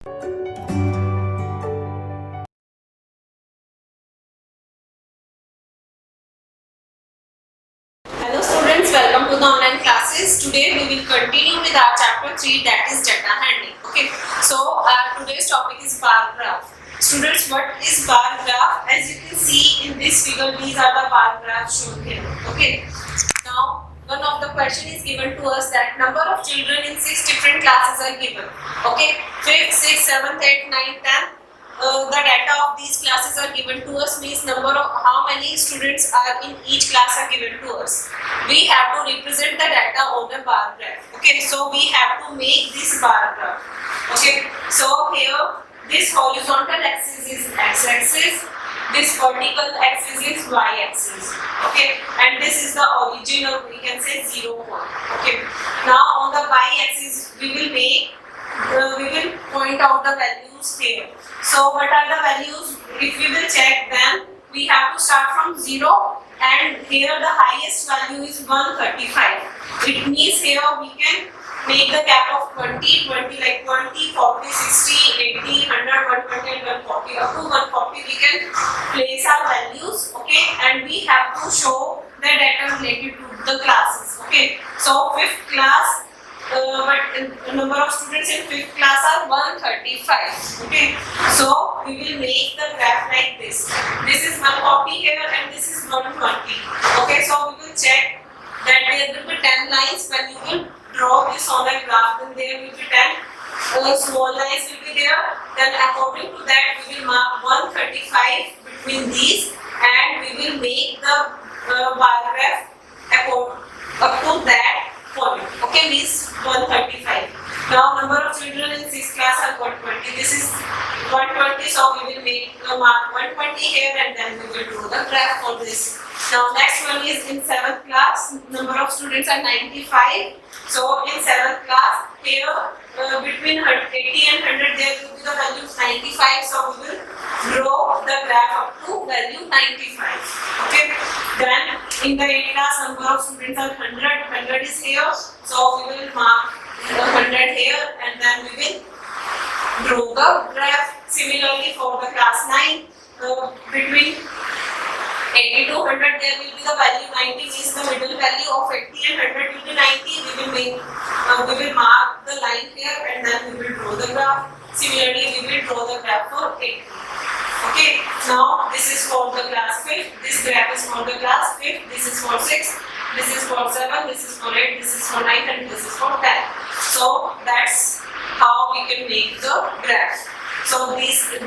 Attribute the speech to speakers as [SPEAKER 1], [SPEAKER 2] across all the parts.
[SPEAKER 1] Hello students, welcome to the online classes. Today we will continue with our chapter 3, that is data handling. Okay, so today's topic is bar graph. Students, what is bar graph? As you can see in this figure, these are the bar graphs shown here. Okay, now one of the question is given to us that number of children in 6 different classes are given. Okay, 5th, 6th, 7th, 8th, 9th, 10th. The data of these classes are given to us, means number of how many students are in each class are given to us. We have to represent the data on a bar graph. Okay, so we have to make this bar graph. Okay, so here this horizontal axis is x-axis, this vertical axis is y-axis. Okay, and this is the origin, or we can say 0 point. Okay, now on the y-axis we will point out the values here. So what are the values? If we will check them, we have to start from 0, and here the highest value is 135. It means here we can make the gap of 20 like 20, 40, 60, 80, 100, 120 and 140. Up to 140 we can place our values, okay, and we have to show the data related to the classes. Okay, so 5th class, but number of students in 5th class are 135. Okay, so we will make the graph like this. This is 140 here and this is 120. Okay, so we will check that there will be 10 lines. When you will draw this on a graph, then there will be 10 small lines will be there. Then according to that we will mark 135 between these, and we will make the bar graph up to that point. Okay, means 135. Now number of children in 6th class are 120. This is 120, so we will make the mark 120 here, and then we will draw the graph for this. Now next one is in 7th class, number of students are 95. So in 7th class, here between 80 and 100 there will be the value 95. So we will draw the graph up to value 95. Okay. Then in the 8th class, number of students are 100. 100 is here. So we will mark 100 here, and then we will draw the graph. Similarly for the class 9, between 80 to 100 there will be the value 90, means the middle value of 80 and 100 will be 90. We will mark the line here, and then we will draw the graph. Similarly we will draw the graph for 80. Okay, now this is for the class 5th, this graph is for the class 5th, this is for 6th, this is for 7, this is for 8, this is for 9, and this is for 10. So that's how we can make the graph. So this is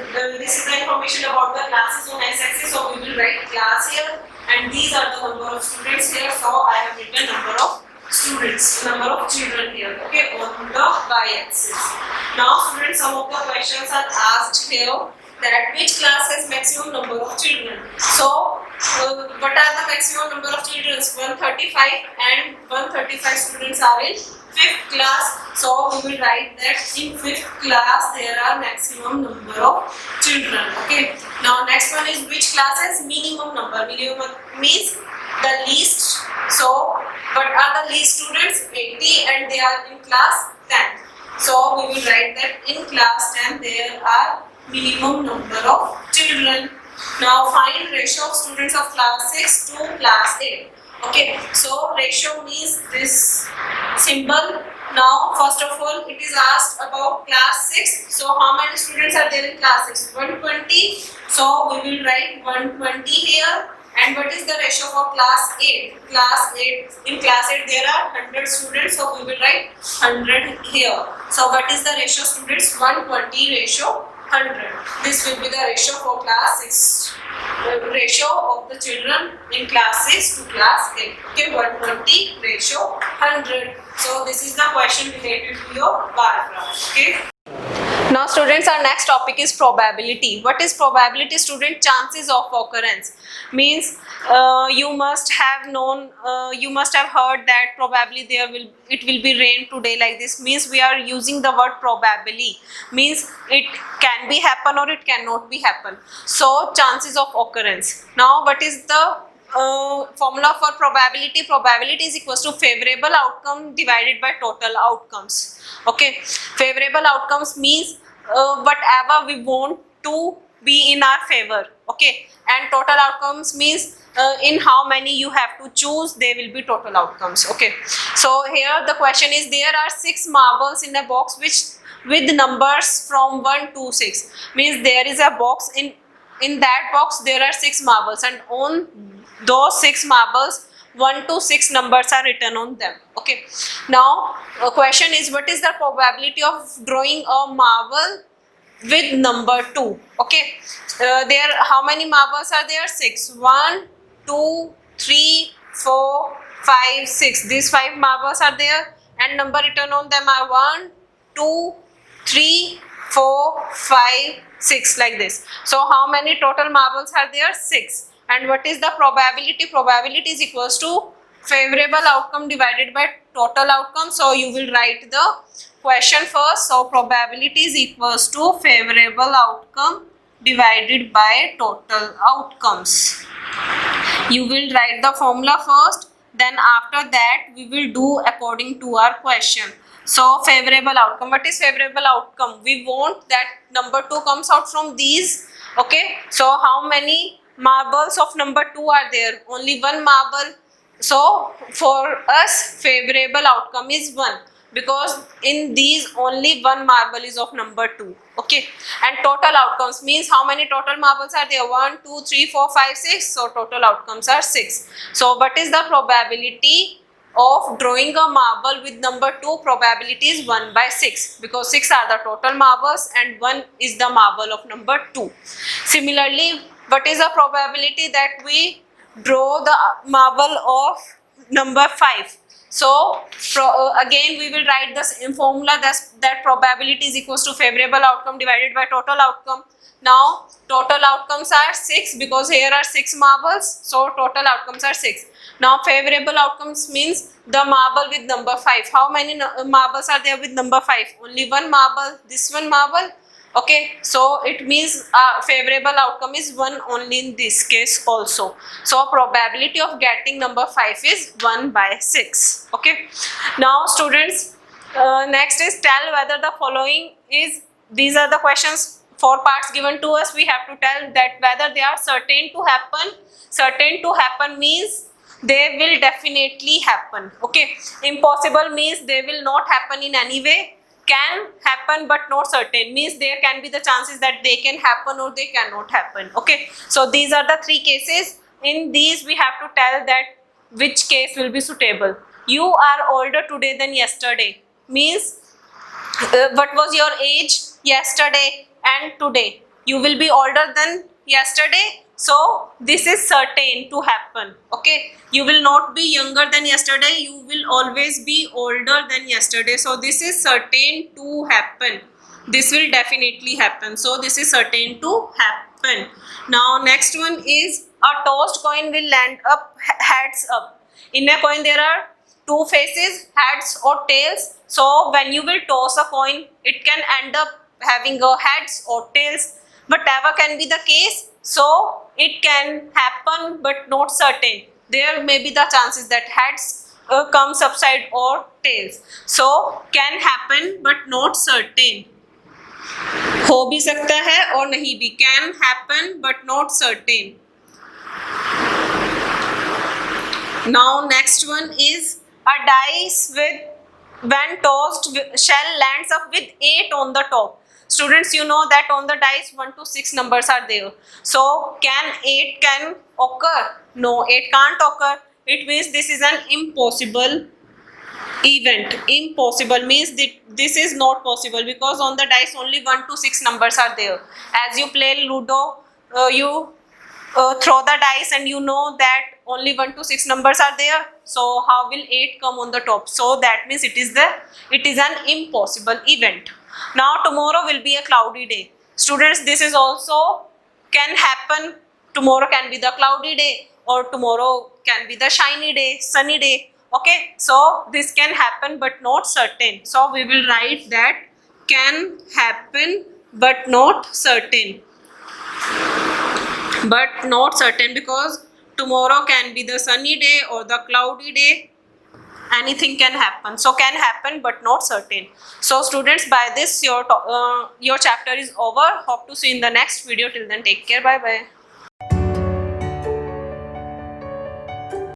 [SPEAKER 1] the information about the classes on x-axis. So we will write class here, and these are the number of students here. So I have written number of students, number of children here. Okay, on the y-axis. Now students, some of the questions are asked here that which class has maximum number of children. So what are the maximum number of children? 135, and 135 students are in 5th class. So we will write that in 5th class there are maximum number of children. Okay. Now next one is which class has minimum number. Minimum means the least. So what are the least students? 80, and they are in class 10. So we will write that in class 10 there are minimum number of children. Now find ratio of students of class 6 to class 8. Okay, so ratio means this symbol. Now first of all it is asked about class 6. So how many students are there in class 6? 120. So we will write 120 here. And what is the ratio for class 8? Class 8, in class 8 there are 100 students, so we will write 100 here. So what is the ratio students? 120 ratio 100. This will be the ratio for class 6. Ratio of the children in class 6 to class 8. Okay, 120 ratio 100. So this is the question related to your bar graph. Okay. Now students, our next topic is probability. What is probability, student? Chances of occurrence. Means you must have known, you must have heard that probably it will be rain today like this. Means we are using the word probably. Means it can be happen or it cannot be happen. So chances of occurrence. Now what is the formula for probability? Probability is equals to favorable outcome divided by total outcomes. Okay, favorable outcomes means whatever we want to be in our favor. Okay, and total outcomes means in how many you have to choose, they will be total outcomes. Okay, so here the question is, there are 6 marbles in a box which with numbers from 1 to 6, means there is a box, in that box there are 6 marbles, and on those 6 marbles 1 to 6 numbers are written on them. Okay, now a question is, what is the probability of drawing a marble with number 2? Okay, there how many marbles are there? 6. 1 2 3 4 5 6. These 5 marbles are there, and number written on them are 1 2 3 4 5 6, like this. So how many total marbles are there? 6. And what is the probability? Probability is equals to favorable outcome divided by total outcome. So you will write the question first. So probability is equals to favorable outcome divided by total outcomes. You will write the formula first, then after that we will do according to our question. So favorable outcome, what is favorable outcome? We want that number 2 comes out from these. Okay, so how many marbles of number 2 are there? Only 1 marble. So for us favorable outcome is 1, because in these only 1 marble is of number 2. Okay, and total outcomes means how many total marbles are there? 1 2 3 4 5 6. So total outcomes are 6. So what is the probability of drawing a marble with number 2? Probability is 1 by 6, because 6 are the total marbles and 1 is the marble of number 2. Similarly, what is the probability that we draw the marble of number 5? So again we will write this in formula, that probability is equals to favorable outcome divided by total outcome. Now total outcomes are 6, because here are 6 marbles, so total outcomes are 6. Now favorable outcomes means the marble with number 5. How many marbles are there with number 5? Only 1 marble, this 1 marble. Okay, so it means favorable outcome is 1 only in this case also. So probability of getting number 5 is 1 by 6. Okay, now students, next is tell whether the following is, these are the questions, 4 parts given to us. We have to tell that whether they are certain to happen. Certain to happen means they will definitely happen. Okay, impossible means they will not happen in any way. Can happen but not certain means there can be the chances that they can happen or they cannot happen. Okay, so these are the 3 cases. In these we have to tell that which case will be suitable. You are older today than yesterday means what was your age yesterday and today? You will be older than yesterday. So this is certain to happen. Okay, you will not be younger than yesterday, you will always be older than yesterday. So this is certain to happen, this will definitely happen. So this is certain to happen. Now next one is, a tossed coin will land up heads up. In a coin there are 2 faces, heads or tails. So when you will toss a coin, it can end up having a heads or tails, whatever can be the case. So it can happen but not certain. There may be the chances that heads comes upside or tails. So can happen but not certain. हो भी सकता है और नहीं भी. Can happen but not certain. Now next one is, a dice with when tossed shell lands up with 8 on the top. Students, you know that on the dice 1 to 6 numbers are there. So can 8 can occur? No, 8 can't occur. It means this is an impossible event. Impossible means this is not possible, because on the dice only 1 to 6 numbers are there. As you play Ludo, you throw the dice and you know that only 1 to 6 numbers are there. So how will 8 come on the top? So that means it is an impossible event. Now tomorrow will be a cloudy day. Students, this is also can happen. Tomorrow can be the cloudy day, or tomorrow can be the shiny day, sunny day. Okay, so this can happen but not certain. So we will write that can happen but not certain. But not certain, because tomorrow can be the sunny day or the cloudy day, anything can happen. So can happen but not certain. So students, by this your chapter is over. Hope to see you in the next video. Till then, take care. Bye bye.